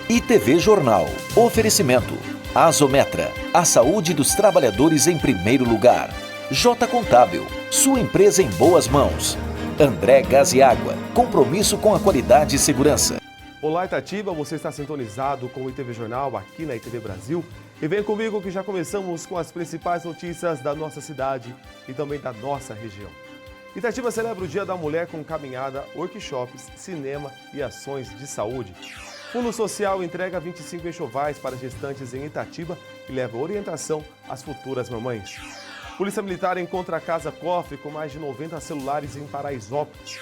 ITV Jornal. Oferecimento. Azometra. A saúde dos trabalhadores em primeiro lugar. J Contábil. Sua empresa em boas mãos. André Gás e Água. Compromisso com a qualidade e segurança. Olá, Itatiba. Você está sintonizado com o ITV Jornal aqui na ITV Brasil. E vem comigo que já começamos com as principais notícias da nossa cidade e também da nossa região. Itatiba celebra o Dia da Mulher com caminhada, workshops, cinema e ações de saúde. Fundo Social entrega 25 enxovais para gestantes em Itatiba e leva orientação às futuras mamães. Polícia Militar encontra a casa-cofre com mais de 90 celulares em Paraisópolis.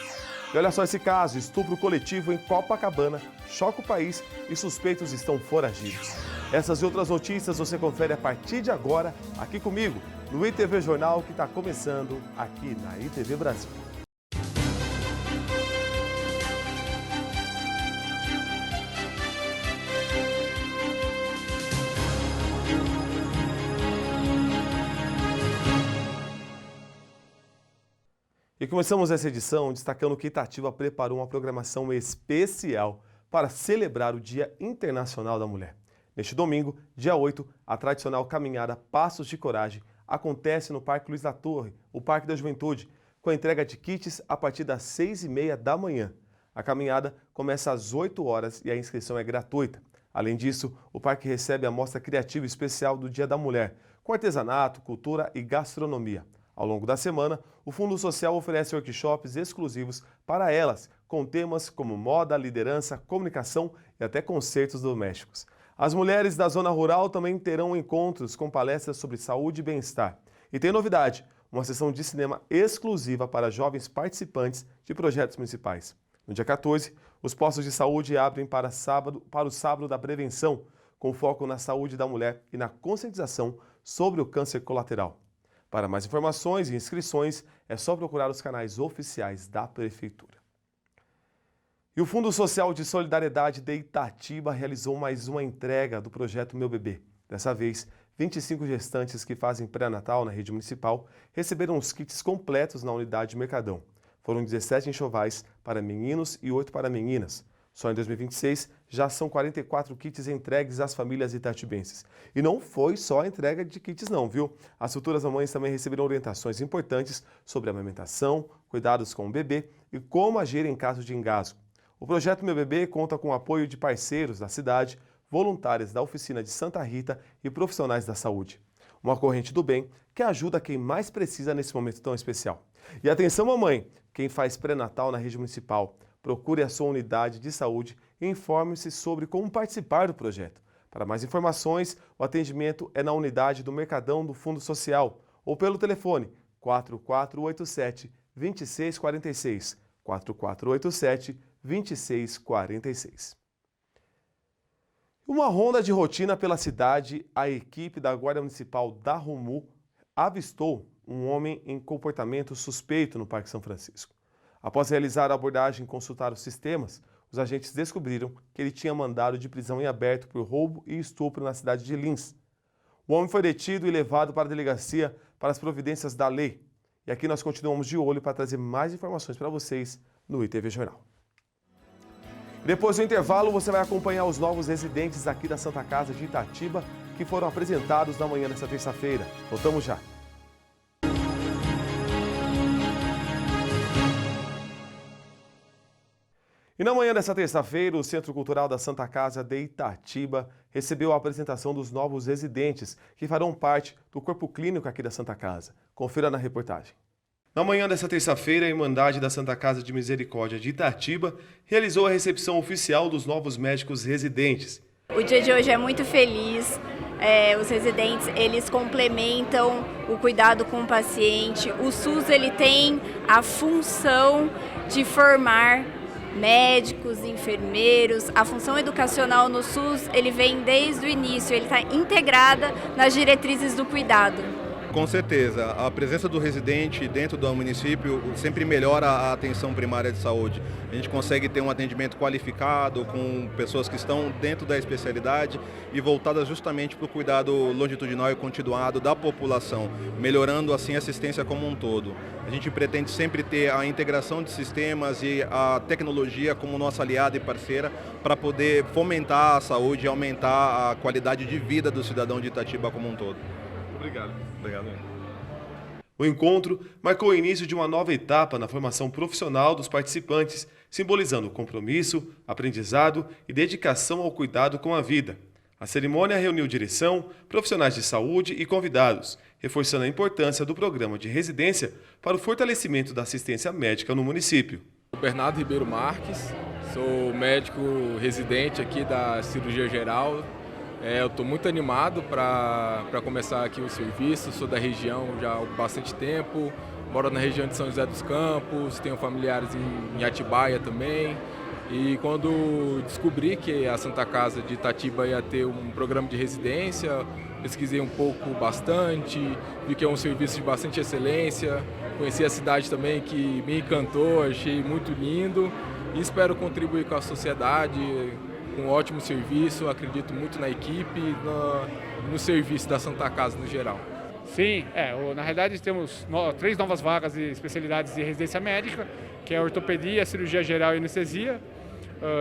E olha só esse caso, estupro coletivo em Copacabana, choca o país e suspeitos estão foragidos. Essas e outras notícias você confere a partir de agora, aqui comigo, no ITV Jornal, que está começando aqui na ITV Brasil. E começamos essa edição destacando que Itatiba preparou uma programação especial para celebrar o Dia Internacional da Mulher. Neste domingo, dia 8, a tradicional caminhada Passos de Coragem acontece no Parque Luiz da Torre, o Parque da Juventude, com a entrega de kits a partir das 6h30 da manhã. A caminhada começa às 8 horas e a inscrição é gratuita. Além disso, o parque recebe a mostra criativa especial do Dia da Mulher, com artesanato, cultura e gastronomia. Ao longo da semana, o Fundo Social oferece workshops exclusivos para elas, com temas como moda, liderança, comunicação e até concertos domésticos. As mulheres da zona rural também terão encontros com palestras sobre saúde e bem-estar. E tem novidade, uma sessão de cinema exclusiva para jovens participantes de projetos municipais. No dia 14, os postos de saúde abrem para o sábado da prevenção, com foco na saúde da mulher e na conscientização sobre o câncer colateral. Para mais informações e inscrições, é só procurar os canais oficiais da Prefeitura. E o Fundo Social de Solidariedade de Itatiba realizou mais uma entrega do projeto Meu Bebê. Dessa vez, 25 gestantes que fazem pré-natal na rede municipal receberam os kits completos na unidade Mercadão. Foram 17 enxovais para meninos e 8 para meninas. Só em 2026, já são 44 kits entregues às famílias itatibenses. E não foi só a entrega de kits não, viu? As futuras mamães também receberam orientações importantes sobre a amamentação, cuidados com o bebê e como agir em caso de engasgo. O projeto Meu Bebê conta com o apoio de parceiros da cidade, voluntárias da oficina de Santa Rita e profissionais da saúde. Uma corrente do bem que ajuda quem mais precisa nesse momento tão especial. E atenção, mamãe, quem faz pré-natal na rede municipal, procure a sua unidade de saúde e informe-se sobre como participar do projeto. Para mais informações, o atendimento é na unidade do Mercadão do Fundo Social ou pelo telefone 4487-2646, 4487-2646. Uma ronda de rotina pela cidade, a equipe da Guarda Municipal da RUMU avistou um homem em comportamento suspeito no Parque São Francisco. Após realizar a abordagem e consultar os sistemas, os agentes descobriram que ele tinha mandado de prisão em aberto por roubo e estupro na cidade de Lins. O homem foi detido e levado para a delegacia para as providências da lei. E aqui nós continuamos de olho para trazer mais informações para vocês no ITV Jornal. Depois do intervalo, você vai acompanhar os novos residentes aqui da Santa Casa de Itatiba, que foram apresentados na manhã desta terça-feira. Voltamos já. E na manhã dessa terça-feira, o Centro Cultural da Santa Casa de Itatiba recebeu a apresentação dos novos residentes que farão parte do corpo clínico aqui da Santa Casa. Confira na reportagem. Na manhã dessa terça-feira, a Irmandade da Santa Casa de Misericórdia de Itatiba realizou a recepção oficial dos novos médicos residentes. O dia de hoje é muito feliz. Os residentes, eles complementam o cuidado com o paciente. O SUS, ele tem a função de formar médicos, enfermeiros. A função educacional no SUS, ele vem desde o início, ele está integrada nas diretrizes do cuidado. Com certeza, a presença do residente dentro do município sempre melhora a atenção primária de saúde. A gente consegue ter um atendimento qualificado com pessoas que estão dentro da especialidade e voltadas justamente para o cuidado longitudinal e continuado da população, melhorando assim a assistência como um todo. A gente pretende sempre ter a integração de sistemas e a tecnologia como nossa aliada e parceira para poder fomentar a saúde e aumentar a qualidade de vida do cidadão de Itatiba como um todo. Obrigado. Obrigado. O encontro marcou o início de uma nova etapa na formação profissional dos participantes, simbolizando compromisso, aprendizado e dedicação ao cuidado com a vida. A cerimônia reuniu direção, profissionais de saúde e convidados, reforçando a importância do programa de residência para o fortalecimento da assistência médica no município. Bernardo Ribeiro Marques, sou médico residente aqui da cirurgia geral. Eu estou muito animado para começar aqui o serviço, sou da região já há bastante tempo, moro na região de São José dos Campos, tenho familiares em Atibaia também. E quando descobri que a Santa Casa de Itatiba ia ter um programa de residência, pesquisei um pouco bastante, vi que é um serviço de bastante excelência, conheci a cidade também que me encantou, achei muito lindo e espero contribuir com a sociedade, com um ótimo serviço, acredito muito na equipe e no serviço da Santa Casa no geral. Sim, na realidade temos 3 novas vagas de especialidades de residência médica, que é ortopedia, cirurgia geral e anestesia.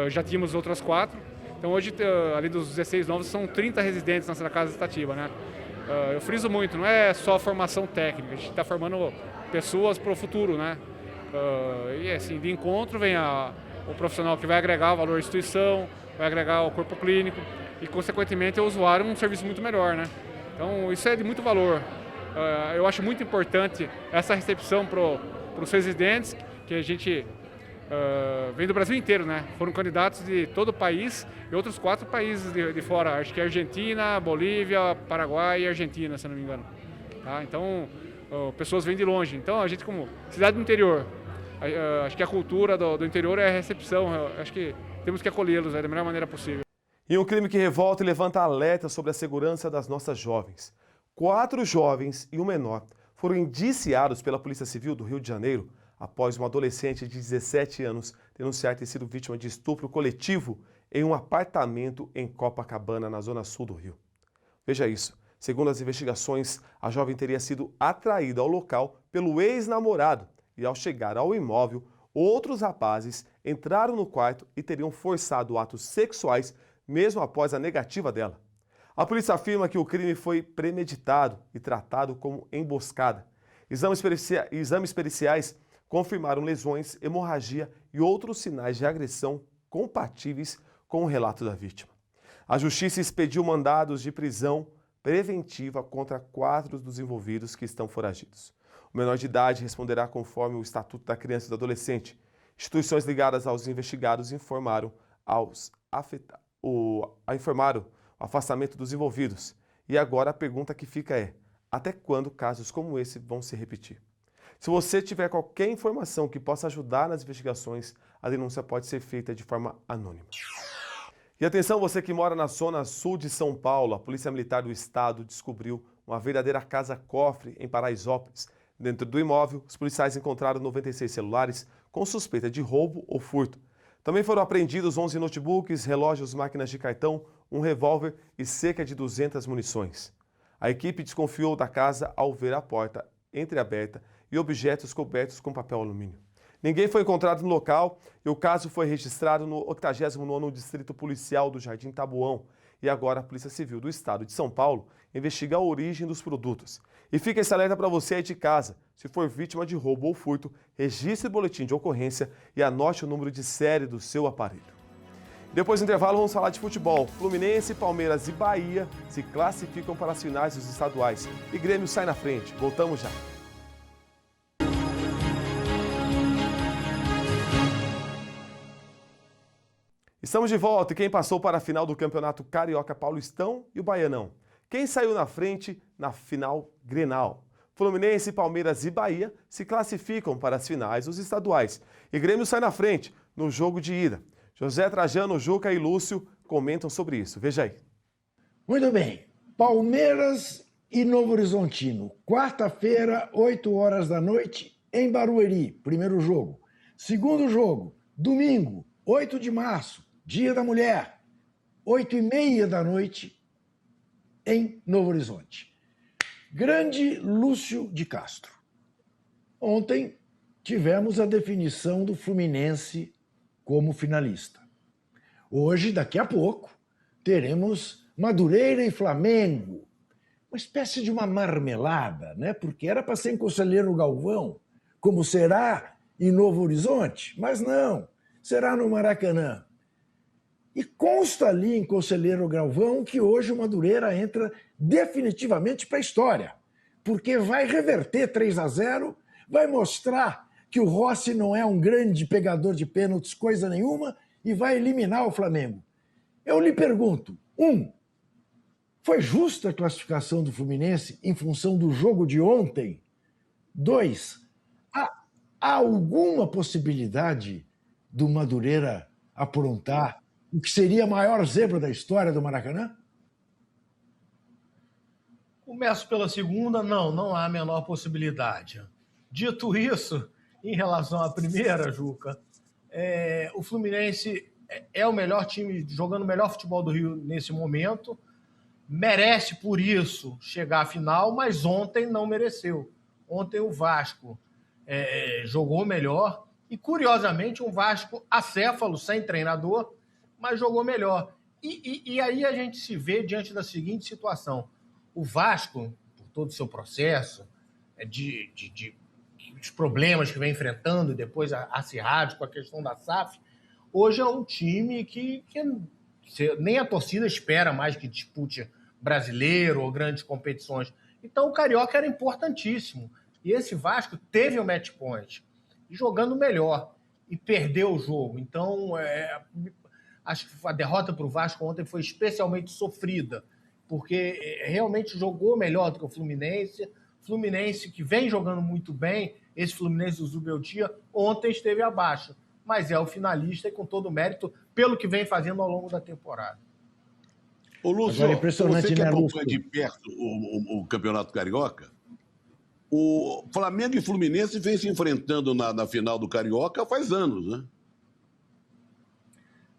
Já tínhamos outras 4. Então hoje, além dos 16 novos, são 30 residentes na Santa Casa de Itatiba, né? Eu friso muito, não é só formação técnica, a gente está formando pessoas para o futuro, né? E assim, de encontro vem o profissional que vai agregar o valor à instituição, vai agregar ao corpo clínico e, consequentemente, ao usuário um serviço muito melhor, né? Então, isso é de muito valor. Eu acho muito importante essa recepção para os residentes, que a gente vem do Brasil inteiro, né? Foram candidatos de todo o país e outros 4 países de fora. Acho que é Argentina, Bolívia, Paraguai e Argentina, se não me engano. Tá? Então, pessoas vêm de longe. Então, a gente, como cidade do interior, acho que a cultura do interior é a recepção. Acho que temos que acolhê-los da melhor maneira possível. E um crime que revolta e levanta alerta sobre a segurança das nossas jovens. 4 jovens e um menor foram indiciados pela Polícia Civil do Rio de Janeiro após uma adolescente de 17 anos denunciar ter sido vítima de estupro coletivo em um apartamento em Copacabana, na zona sul do Rio. Veja isso. Segundo as investigações, a jovem teria sido atraída ao local pelo ex-namorado e, ao chegar ao imóvel, outros rapazes entraram no quarto e teriam forçado atos sexuais mesmo após a negativa dela. A polícia afirma que o crime foi premeditado e tratado como emboscada. Exames periciais confirmaram lesões, hemorragia e outros sinais de agressão compatíveis com o relato da vítima. A justiça expediu mandados de prisão preventiva contra 4 dos envolvidos que estão foragidos. O menor de idade responderá conforme o Estatuto da Criança e do Adolescente. Instituições ligadas aos investigados informaram o afastamento dos envolvidos. E agora a pergunta que fica é: até quando casos como esse vão se repetir? Se você tiver qualquer informação que possa ajudar nas investigações, a denúncia pode ser feita de forma anônima. E atenção, você que mora na zona sul de São Paulo, a Polícia Militar do Estado descobriu uma verdadeira casa-cofre em Paraisópolis. Dentro do imóvel, os policiais encontraram 96 celulares com suspeita de roubo ou furto. Também foram apreendidos 11 notebooks, relógios, máquinas de cartão, um revólver e cerca de 200 munições. A equipe desconfiou da casa ao ver a porta entreaberta e objetos cobertos com papel alumínio. Ninguém foi encontrado no local e o caso foi registrado no 89º Distrito Policial do Jardim Taboão. E agora a Polícia Civil do Estado de São Paulo investiga a origem dos produtos. E fica esse alerta para você aí de casa. Se for vítima de roubo ou furto, registre o boletim de ocorrência e anote o número de série do seu aparelho. Depois do intervalo, vamos falar de futebol. Fluminense, Palmeiras e Bahia se classificam para as finais dos estaduais. E Grêmio sai na frente. Voltamos já. Estamos de volta e quem passou para a final do Campeonato Carioca Paulistão e o Baianão? Quem saiu na frente na final Grenal? Fluminense, Palmeiras e Bahia se classificam para as finais dos estaduais. E Grêmio sai na frente no jogo de ida. José Trajano, Juca e Lúcio comentam sobre isso. Veja aí. Muito bem. Palmeiras e Novo Horizontino. Quarta-feira, 8 horas da noite, em Barueri, primeiro jogo. Segundo jogo, domingo, 8 de março, Dia da Mulher, 8h30 da noite, em Novo Horizonte. Grande Lúcio de Castro. Ontem tivemos a definição do Fluminense como finalista. Hoje, daqui a pouco, teremos Madureira e Flamengo. Uma espécie de uma marmelada, né? Porque era para ser em Conselheiro Galvão, como será em Novo Horizonte, mas não, será no Maracanã. E consta ali em Conselheiro Galvão que hoje o Madureira entra definitivamente para a história, porque vai reverter 3-0, vai mostrar que o Rossi não é um grande pegador de pênaltis, coisa nenhuma, e vai eliminar o Flamengo. Eu lhe pergunto, foi justa a classificação do Fluminense em função do jogo de ontem? 2, há alguma possibilidade do Madureira aprontar o que seria a maior zebra da história do Maracanã? Começo pela segunda, não há a menor possibilidade. Dito isso, em relação à primeira, Juca, o Fluminense é o melhor time, jogando o melhor futebol do Rio nesse momento, merece, por isso, chegar à final, mas ontem não mereceu. Ontem o Vasco jogou melhor e, curiosamente, um Vasco acéfalo, sem treinador, mas jogou melhor. E aí a gente se vê diante da seguinte situação. O Vasco, por todo o seu processo, os problemas que vem enfrentando, depois acirrados com a questão da SAF, hoje é um time que nem a torcida espera mais que dispute brasileiro ou grandes competições. Então o Carioca era importantíssimo. E esse Vasco teve o match point, jogando melhor, e perdeu o jogo. Então, acho que a derrota para o Vasco ontem foi especialmente sofrida, porque realmente jogou melhor do que o Fluminense. Fluminense que vem jogando muito bem, esse Fluminense do Zubeldia, ontem esteve abaixo, mas é o finalista e com todo o mérito pelo que vem fazendo ao longo da temporada. Ô, Lúcio, você que acompanha de perto o Campeonato Carioca, o Flamengo e Fluminense vem se enfrentando na final do Carioca faz anos, né?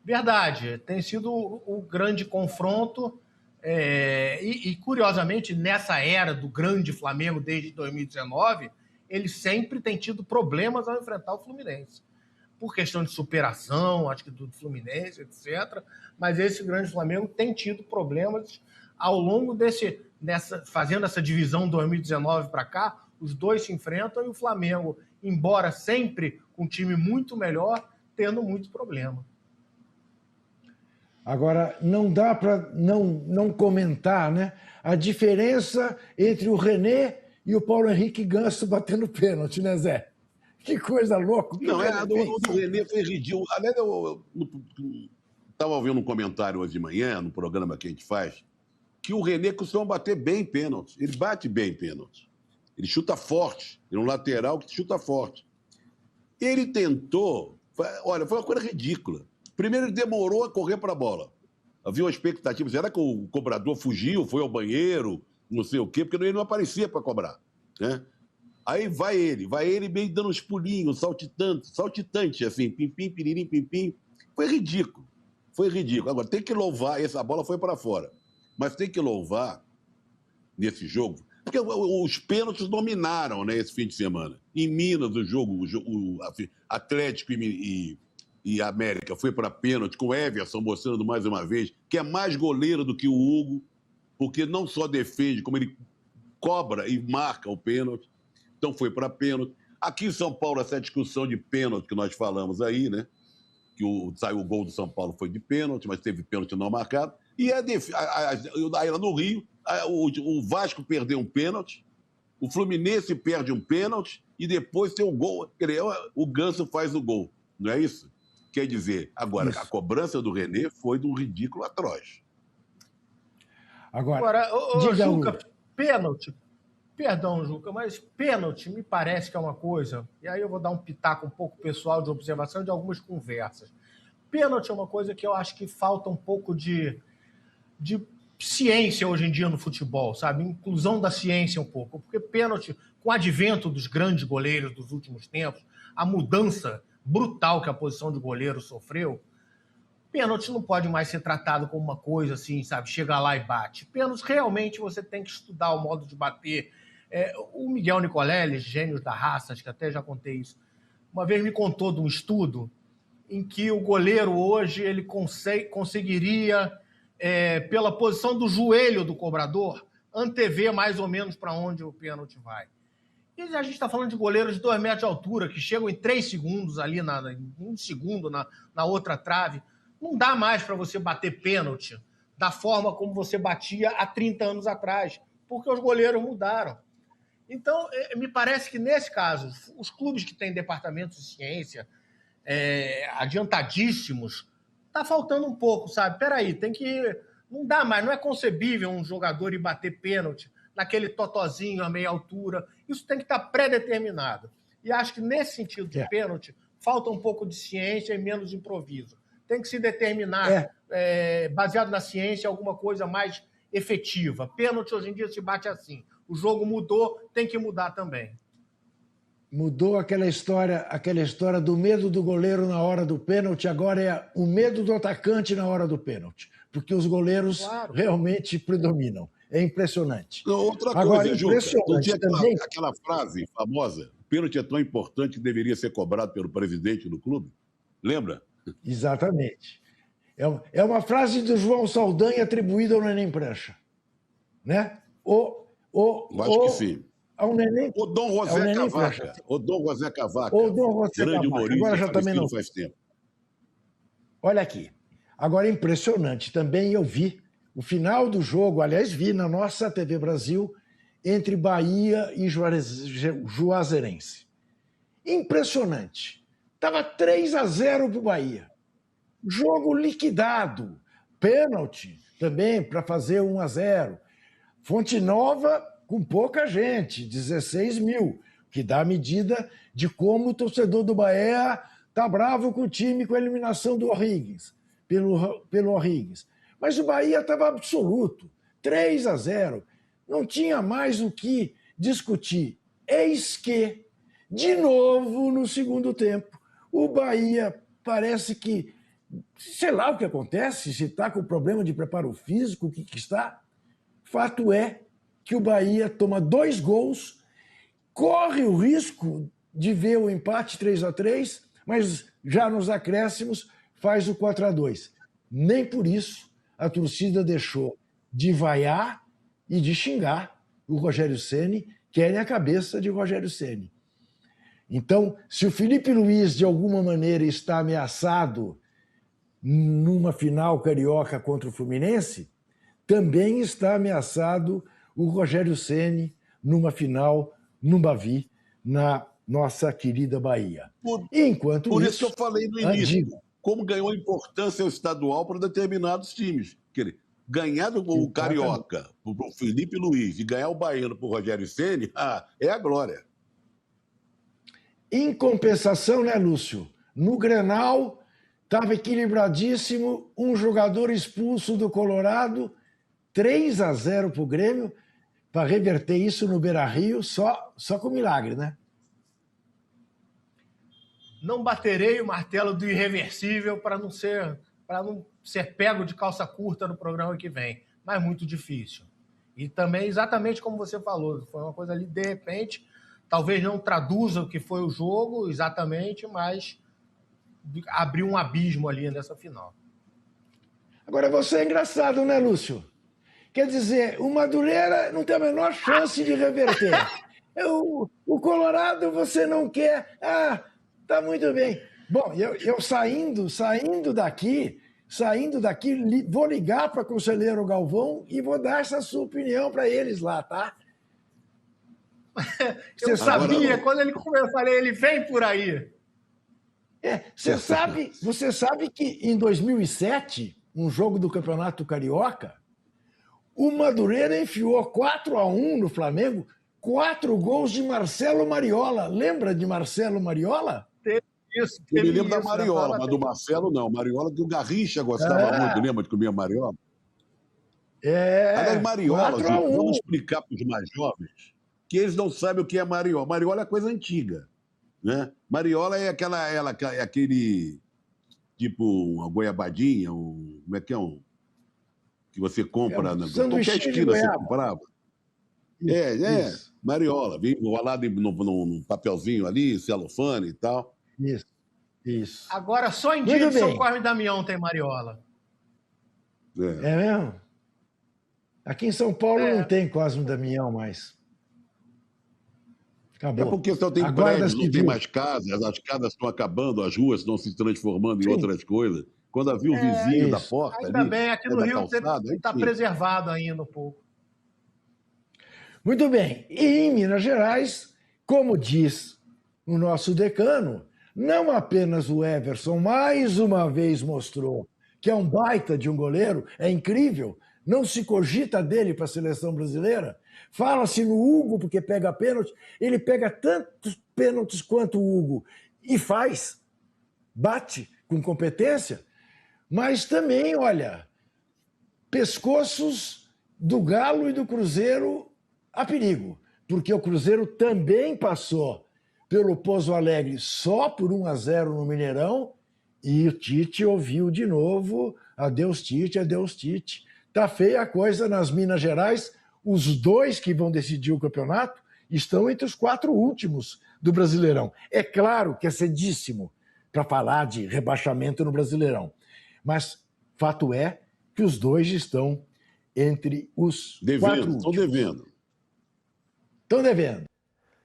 Verdade, tem sido o grande confronto e, curiosamente, nessa era do grande Flamengo desde 2019, ele sempre tem tido problemas ao enfrentar o Fluminense. Por questão de superação, acho que do Fluminense, etc. Mas esse grande Flamengo tem tido problemas ao longo fazendo essa divisão 2019 para cá, os dois se enfrentam e o Flamengo, embora sempre com um time muito melhor, tendo muito problema. Agora, não dá para não comentar, né, a diferença entre o René e o Paulo Henrique Ganso batendo pênalti, né, Zé? Que coisa louca. Não, a do René foi ridículo. Aliás, eu estava ouvindo um comentário hoje de manhã, no programa que a gente faz, que o René costuma bater bem pênalti. Ele bate bem pênalti. Ele chuta forte. Ele é um lateral que chuta forte. Ele tentou... Olha, foi uma coisa ridícula. Primeiro, ele demorou a correr para a bola. Havia uma expectativa. Será que o cobrador fugiu, foi ao banheiro, não sei o quê? Porque ele não aparecia para cobrar, né? Aí vai ele meio dando uns pulinhos, saltitante, assim, pim-pim, piririm, pim-pim. Foi ridículo. Agora, tem que louvar, essa bola foi para fora. Mas tem que louvar nesse jogo, porque os pênaltis dominaram, né, esse fim de semana. Em Minas, o jogo Atlético e América foi para pênalti, com o Everson mostrando mais uma vez que é mais goleiro do que o Hugo, porque não só defende, como ele cobra e marca o pênalti. Então foi para pênalti. Aqui em São Paulo, essa discussão de pênalti que nós falamos aí, né? Que saiu o gol do São Paulo foi de pênalti, mas teve pênalti não marcado. E aí lá no Rio, o Vasco perdeu um pênalti, o Fluminense perde um pênalti e depois tem o gol. O Ganso faz o gol, não é isso? Quer dizer, agora, a cobrança do René foi de um ridículo atroz. Agora Juca, pênalti. Perdão, Juca, mas pênalti me parece que é uma coisa, e aí eu vou dar um pitaco um pouco pessoal de observação de algumas conversas. Pênalti é uma coisa que eu acho que falta um pouco de ciência hoje em dia no futebol, sabe? Inclusão da ciência um pouco. Porque pênalti, com o advento dos grandes goleiros dos últimos tempos, a mudança brutal que a posição de goleiro sofreu, pênalti não pode mais ser tratado como uma coisa assim, sabe? Chega lá e bate. Pênalti, realmente, você tem que estudar o modo de bater. O Miguel Nicoleles, Gênios da Raça, acho que até já contei isso, uma vez me contou de um estudo em que o goleiro hoje ele conseguiria, pela posição do joelho do cobrador, antever mais ou menos para onde o pênalti vai. E a gente está falando de goleiros de 2 metros de altura, que chegam em 3 segundos ali, em 1 segundo na outra trave. Não dá mais para você bater pênalti da forma como você batia há 30 anos atrás, porque os goleiros mudaram. Então, me parece que, nesse caso, os clubes que têm departamentos de ciência adiantadíssimos, está faltando um pouco, sabe? Peraí, tem que... Não dá mais, não é concebível um jogador ir bater pênalti naquele totozinho a meia altura. Isso tem que estar pré-determinado. E acho que, nesse sentido de pênalti, falta um pouco de ciência e menos improviso. Tem que se determinar, baseado na ciência, alguma coisa mais efetiva. Pênalti, hoje em dia, se bate assim. O jogo mudou, tem que mudar também. Mudou aquela história do medo do goleiro na hora do pênalti, agora é o medo do atacante na hora do pênalti, porque os goleiros realmente predominam. É impressionante. Não, outra agora, coisa, Juca, não tinha também... aquela frase famosa, pênalti é tão importante que deveria ser cobrado pelo presidente do clube? Lembra? Exatamente. É uma frase do João Saldanha atribuída ao Neném Prancha. Né? Acho que sim. O Dom José Cavaca. O Dom José Cavaca. Grande humorista, agora já também não faz tempo. Olha aqui. Agora é impressionante. Também eu vi o final do jogo, aliás, vi na nossa TV Brasil, entre Bahia e Juazeirense. Impressionante. Estava 3-0 para o Bahia. Jogo liquidado. Pênalti também para fazer 1-0. Fonte Nova com pouca gente, 16 mil, que dá a medida de como o torcedor do Bahia está bravo com o time com a eliminação do O'Higgins, pelo O'Higgins. Mas o Bahia estava absoluto, 3-0. Não tinha mais o que discutir. Eis que, de novo, no segundo tempo, o Bahia parece que, sei lá o que acontece, se está com problema de preparo físico, o que está. Fato é que o Bahia toma 2 gols, corre o risco de ver o empate 3-3, mas já nos acréscimos faz o 4-2. Nem por isso a torcida deixou de vaiar e de xingar o Rogério Ceni, querem a cabeça de Rogério Ceni. Então, se o Felipe Luiz, de alguma maneira, está ameaçado numa final carioca contra o Fluminense, também está ameaçado o Rogério Ceni numa final no Bavi, na nossa querida Bahia. Por isso que eu falei no início, como ganhou importância o estadual para determinados times. Ganhar o Carioca para o Felipe Luiz e ganhar o Baiano para o Rogério Ceni, é a glória. Em compensação, né, Lúcio? No Grenal, estava equilibradíssimo, um jogador expulso do Colorado, 3-0 para o Grêmio, para reverter isso no Beira-Rio, só com milagre, né? Não baterei o martelo do irreversível para não ser pego de calça curta no programa que vem, mas muito difícil. E também, exatamente como você falou, foi uma coisa ali, de repente, talvez não traduza o que foi o jogo exatamente, mas abriu um abismo ali nessa final. Agora, você é engraçado, né, Lúcio? Quer dizer, o Madureira não tem a menor chance de reverter. O Colorado você não quer. Tá muito bem. Bom, eu saindo daqui, vou ligar para o conselheiro Galvão e vou dar essa sua opinião para eles lá, tá? Você sabia, quando ele começou, eu falei, ele vem por aí. Você sabe que em 2007, um jogo do Campeonato Carioca, o Madureira enfiou 4-1 no Flamengo, 4 gols de Marcelo Mariola. Lembra de Marcelo Mariola? Eu me lembro da Mariola, mas do Marcelo não. Mariola que o Garrincha gostava muito, lembra de comer Mariola? Aliás, mariola, 4 a 1. vamos explicar para os mais jovens que eles não sabem o que é mariola. Mariola é coisa antiga, né? Mariola é aquele tipo uma goiabadinha, como é que é que você compra, né? Qualquer esquina você comprava. Isso. Mariola, enrolado num papelzinho ali, celofane e tal. Isso. Agora, só em dia de São Cosme e Damião tem mariola. É mesmo? Aqui em São Paulo não tem Cosme e Damião mais. Acabou. É porque só tem prédios, não tem mais casas, as casas estão acabando, as ruas estão se transformando em outras coisas. Quando havia o vizinho da porta ainda ali, bem, aqui no Rio está preservado ainda um pouco. Muito bem. E em Minas Gerais, como diz o nosso decano, não apenas o Everson mais uma vez mostrou que é um baita de um goleiro, é incrível, não se cogita dele para a seleção brasileira. Fala-se no Hugo porque pega pênalti, ele pega tantos pênaltis quanto o Hugo e bate com competência, mas também, olha, pescoços do Galo e do Cruzeiro a perigo, porque o Cruzeiro também passou pelo Pouso Alegre só por 1-0 no Mineirão e o Tite ouviu de novo, adeus Tite, adeus Tite. Tá feia a coisa nas Minas Gerais, os 2 que vão decidir o campeonato estão entre os 4 últimos do Brasileirão. É claro que é cedíssimo para falar de rebaixamento no Brasileirão, mas fato é que os 2 estão entre os 4 últimos. Estão devendo.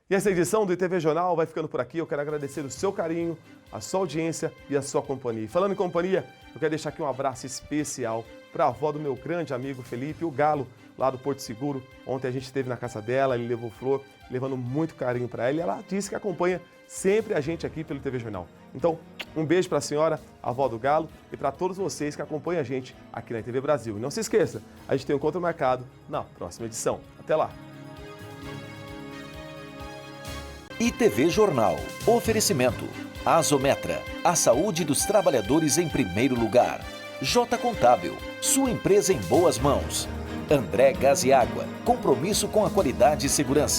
E essa edição do ITV Jornal vai ficando por aqui. Eu quero agradecer o seu carinho, a sua audiência e a sua companhia. E falando em companhia, eu quero deixar aqui um abraço especial para a avó do meu grande amigo Felipe, o Galo, lá do Porto Seguro. Ontem a gente esteve na casa dela, ele levou flor, levando muito carinho para ela. E ela disse que acompanha sempre a gente aqui pelo ITV Jornal. Então, um beijo para a senhora, a avó do Galo, e para todos vocês que acompanham a gente aqui na ITV Brasil. E não se esqueça, a gente tem um encontro marcado na próxima edição. Até lá! ITV Jornal. Oferecimento. Azometra. A saúde dos trabalhadores em primeiro lugar. Jota Contábil. Sua empresa em boas mãos. André Gás e Água. Compromisso com a qualidade e segurança.